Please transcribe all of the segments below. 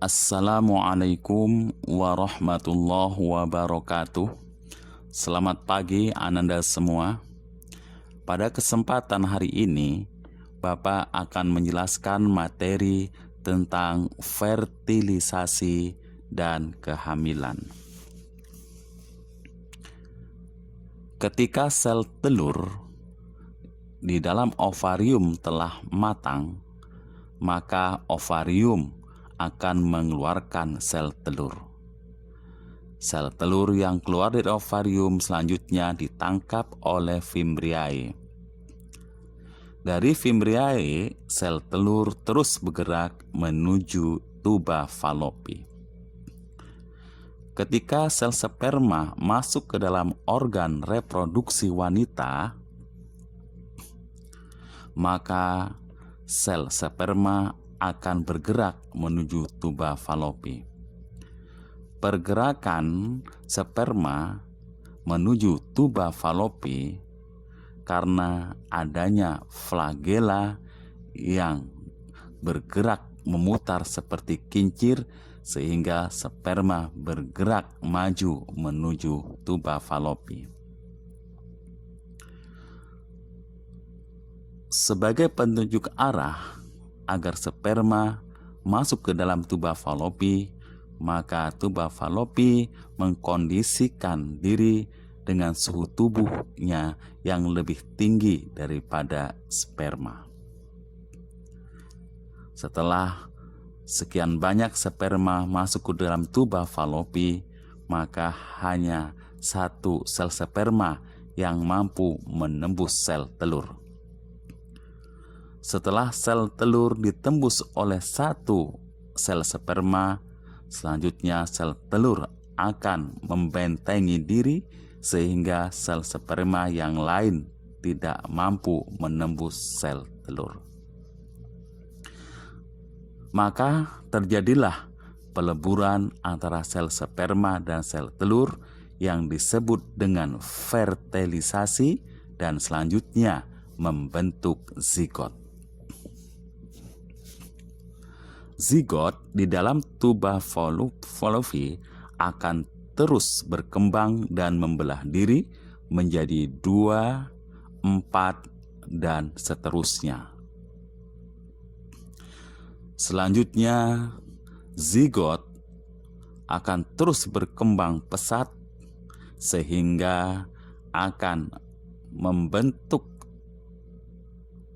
Assalamualaikum warahmatullahi wabarakatuh. Selamat pagi Ananda semua. Pada kesempatan hari ini, Bapak akan menjelaskan materi tentang fertilisasi dan kehamilan. Ketika sel telur di dalam ovarium telah matang, maka ovarium akan mengeluarkan sel telur. Sel telur yang keluar dari ovarium selanjutnya ditangkap oleh fimbriae. Dari fimbriae, sel telur terus bergerak menuju tuba falopi. Ketika sel sperma masuk ke dalam organ reproduksi wanita, maka sel sperma akan bergerak menuju tuba falopi. Pergerakan sperma menuju tuba falopi karena adanya flagela yang bergerak memutar seperti kincir, sehingga sperma bergerak maju menuju tuba falopi. Sebagai penunjuk arah agar sperma masuk ke dalam tuba falopi, maka tuba falopi mengkondisikan diri dengan suhu tubuhnya yang lebih tinggi daripada sperma. Setelah sekian banyak sperma masuk ke dalam tuba falopi, maka hanya satu sel sperma yang mampu menembus sel telur. Setelah sel telur ditembus oleh satu sel sperma, selanjutnya sel telur akan membentengi diri sehingga sel sperma yang lain tidak mampu menembus sel telur. Maka terjadilah peleburan antara sel sperma dan sel telur yang disebut dengan fertilisasi dan selanjutnya membentuk zigot. Zigot di dalam tuba falopi akan terus berkembang dan membelah diri menjadi 2, 4, dan seterusnya. Selanjutnya, zigot akan terus berkembang pesat sehingga akan membentuk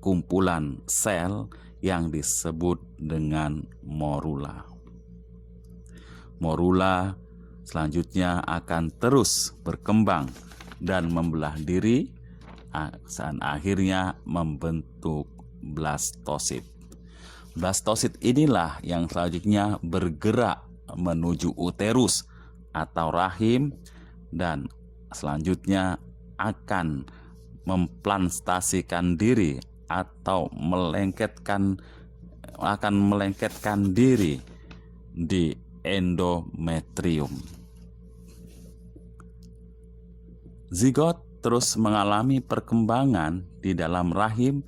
kumpulan sel yang disebut dengan morula. Morula selanjutnya akan terus berkembang dan membelah diri dan akhirnya membentuk blastosit. Blastosit inilah yang selanjutnya bergerak menuju uterus atau rahim dan selanjutnya akan memplantasikan diri atau melengketkan diri di endometrium. Zigot terus mengalami perkembangan di dalam rahim,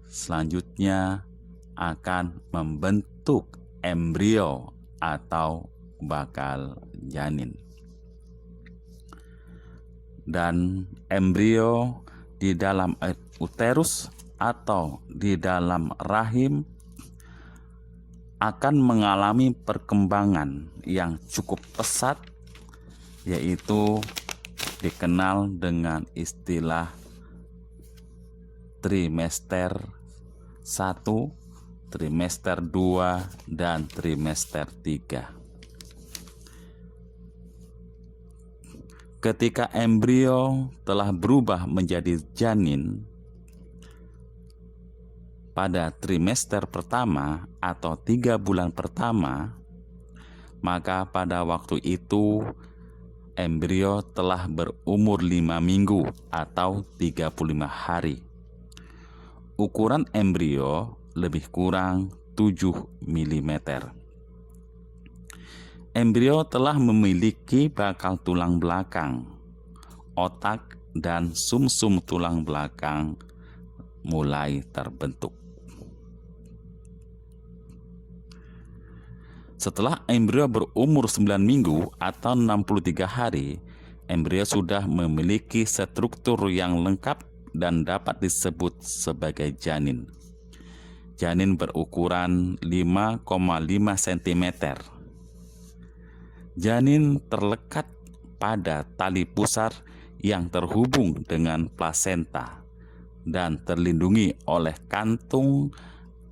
selanjutnya akan membentuk embrio atau bakal janin. Dan embrio di dalam uterus atau di dalam rahim akan mengalami perkembangan yang cukup pesat, yaitu dikenal dengan istilah trimester 1, trimester 2, dan trimester 3. Ketika embrio telah berubah menjadi janin pada trimester pertama atau 3 bulan pertama, maka pada waktu itu embrio telah berumur 5 minggu atau 35 hari. Ukuran embrio lebih kurang 7 mm. Embrio telah memiliki bakal tulang belakang, otak, dan sumsum tulang belakang mulai terbentuk. Setelah embrio berumur 9 minggu atau 63 hari, embrio sudah memiliki struktur yang lengkap dan dapat disebut sebagai janin. Janin berukuran 5,5 cm. Janin terlekat pada tali pusar yang terhubung dengan plasenta dan terlindungi oleh kantung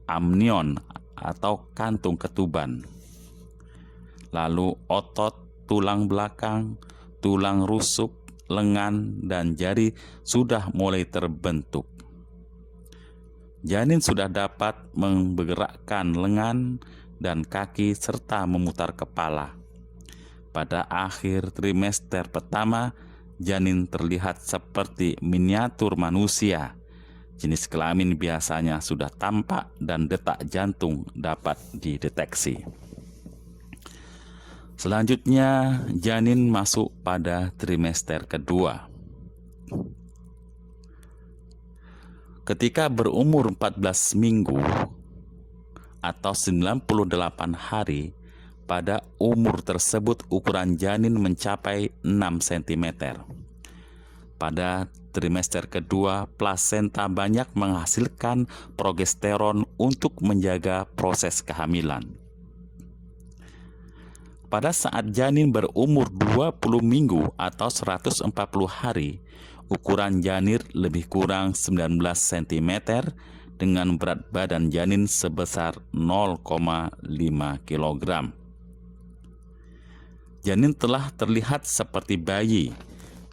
amnion atau kantung ketuban. Lalu otot, tulang belakang, tulang rusuk, lengan, dan jari sudah mulai terbentuk. Janin sudah dapat menggerakkan lengan dan kaki serta memutar kepala. Pada akhir trimester pertama, janin terlihat seperti miniatur manusia. Jenis kelamin biasanya sudah tampak dan detak jantung dapat dideteksi. Selanjutnya, janin masuk pada trimester kedua. Ketika berumur 14 minggu atau 98 hari, pada umur tersebut ukuran janin mencapai 6 cm. Pada trimester kedua, plasenta banyak menghasilkan progesteron untuk menjaga proses kehamilan. Pada saat janin berumur 20 minggu atau 140 hari, ukuran janin lebih kurang 19 cm dengan berat badan janin sebesar 0,5 kg. Janin telah terlihat seperti bayi,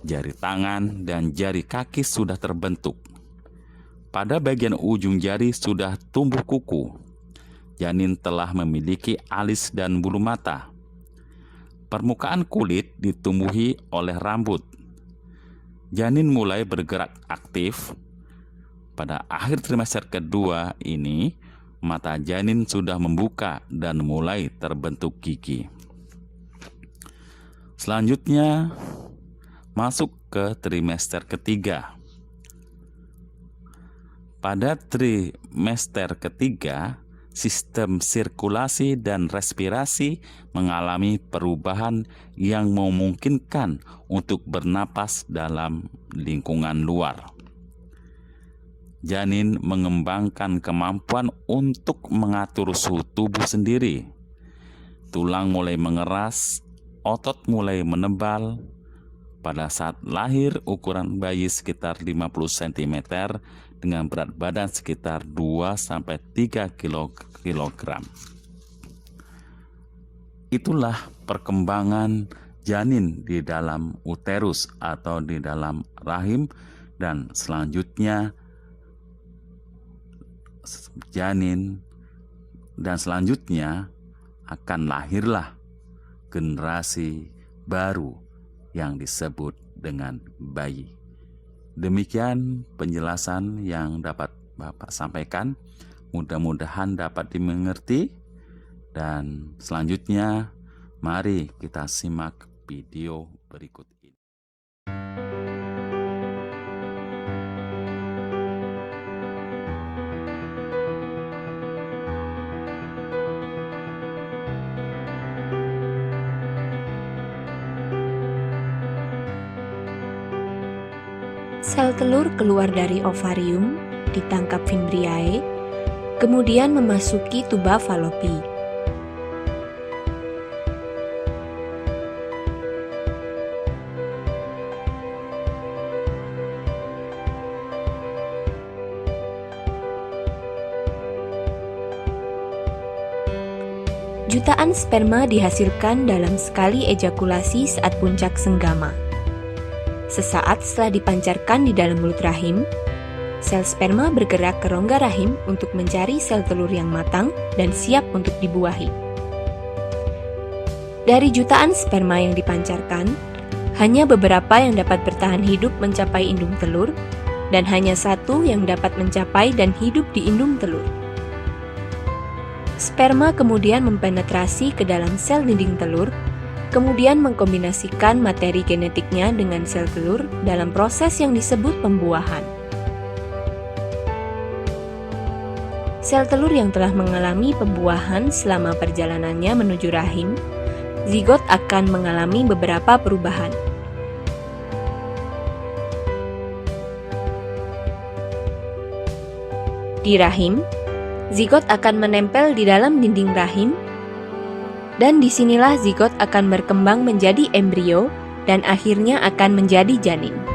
jari tangan dan jari kaki sudah terbentuk. Pada bagian ujung jari sudah tumbuh kuku. Janin telah memiliki alis dan bulu mata. Permukaan kulit ditumbuhi oleh rambut. Janin mulai bergerak aktif. Pada akhir trimester kedua ini, mata janin sudah membuka dan mulai terbentuk gigi. Selanjutnya, masuk ke trimester ketiga. Pada trimester ketiga, sistem sirkulasi dan respirasi mengalami perubahan yang memungkinkan untuk bernapas dalam lingkungan luar. Janin mengembangkan kemampuan untuk mengatur suhu tubuh sendiri. Tulang mulai mengeras, otot mulai menebal. Pada saat lahir, ukuran bayi sekitar 50 cm dengan berat badan sekitar 2-3 kg. Itulah perkembangan janin di dalam uterus atau di dalam rahim, dan selanjutnya akan lahirlah generasi baru yang disebut dengan bayi. Demikian penjelasan yang dapat Bapak sampaikan. Mudah-mudahan dapat dimengerti. Dan selanjutnya, mari kita simak video berikut ini. Sel telur keluar dari ovarium, ditangkap Fimbriae, kemudian memasuki tuba Fallopi. Jutaan sperma dihasilkan dalam sekali ejakulasi saat puncak senggama. Sesaat setelah dipancarkan di dalam mulut rahim, sel sperma bergerak ke rongga rahim untuk mencari sel telur yang matang dan siap untuk dibuahi. Dari jutaan sperma yang dipancarkan, hanya beberapa yang dapat bertahan hidup mencapai indung telur, dan hanya satu yang dapat mencapai dan hidup di indung telur. Sperma kemudian mempenetrasi ke dalam sel dinding telur, kemudian mengkombinasikan materi genetiknya dengan sel telur dalam proses yang disebut pembuahan. sel telur yang telah mengalami pembuahan selama perjalanannya menuju rahim, zigot akan mengalami beberapa perubahan. Di rahim, zigot akan menempel di dalam dinding rahim, dan disinilah zigot akan berkembang menjadi embrio dan akhirnya akan menjadi janin.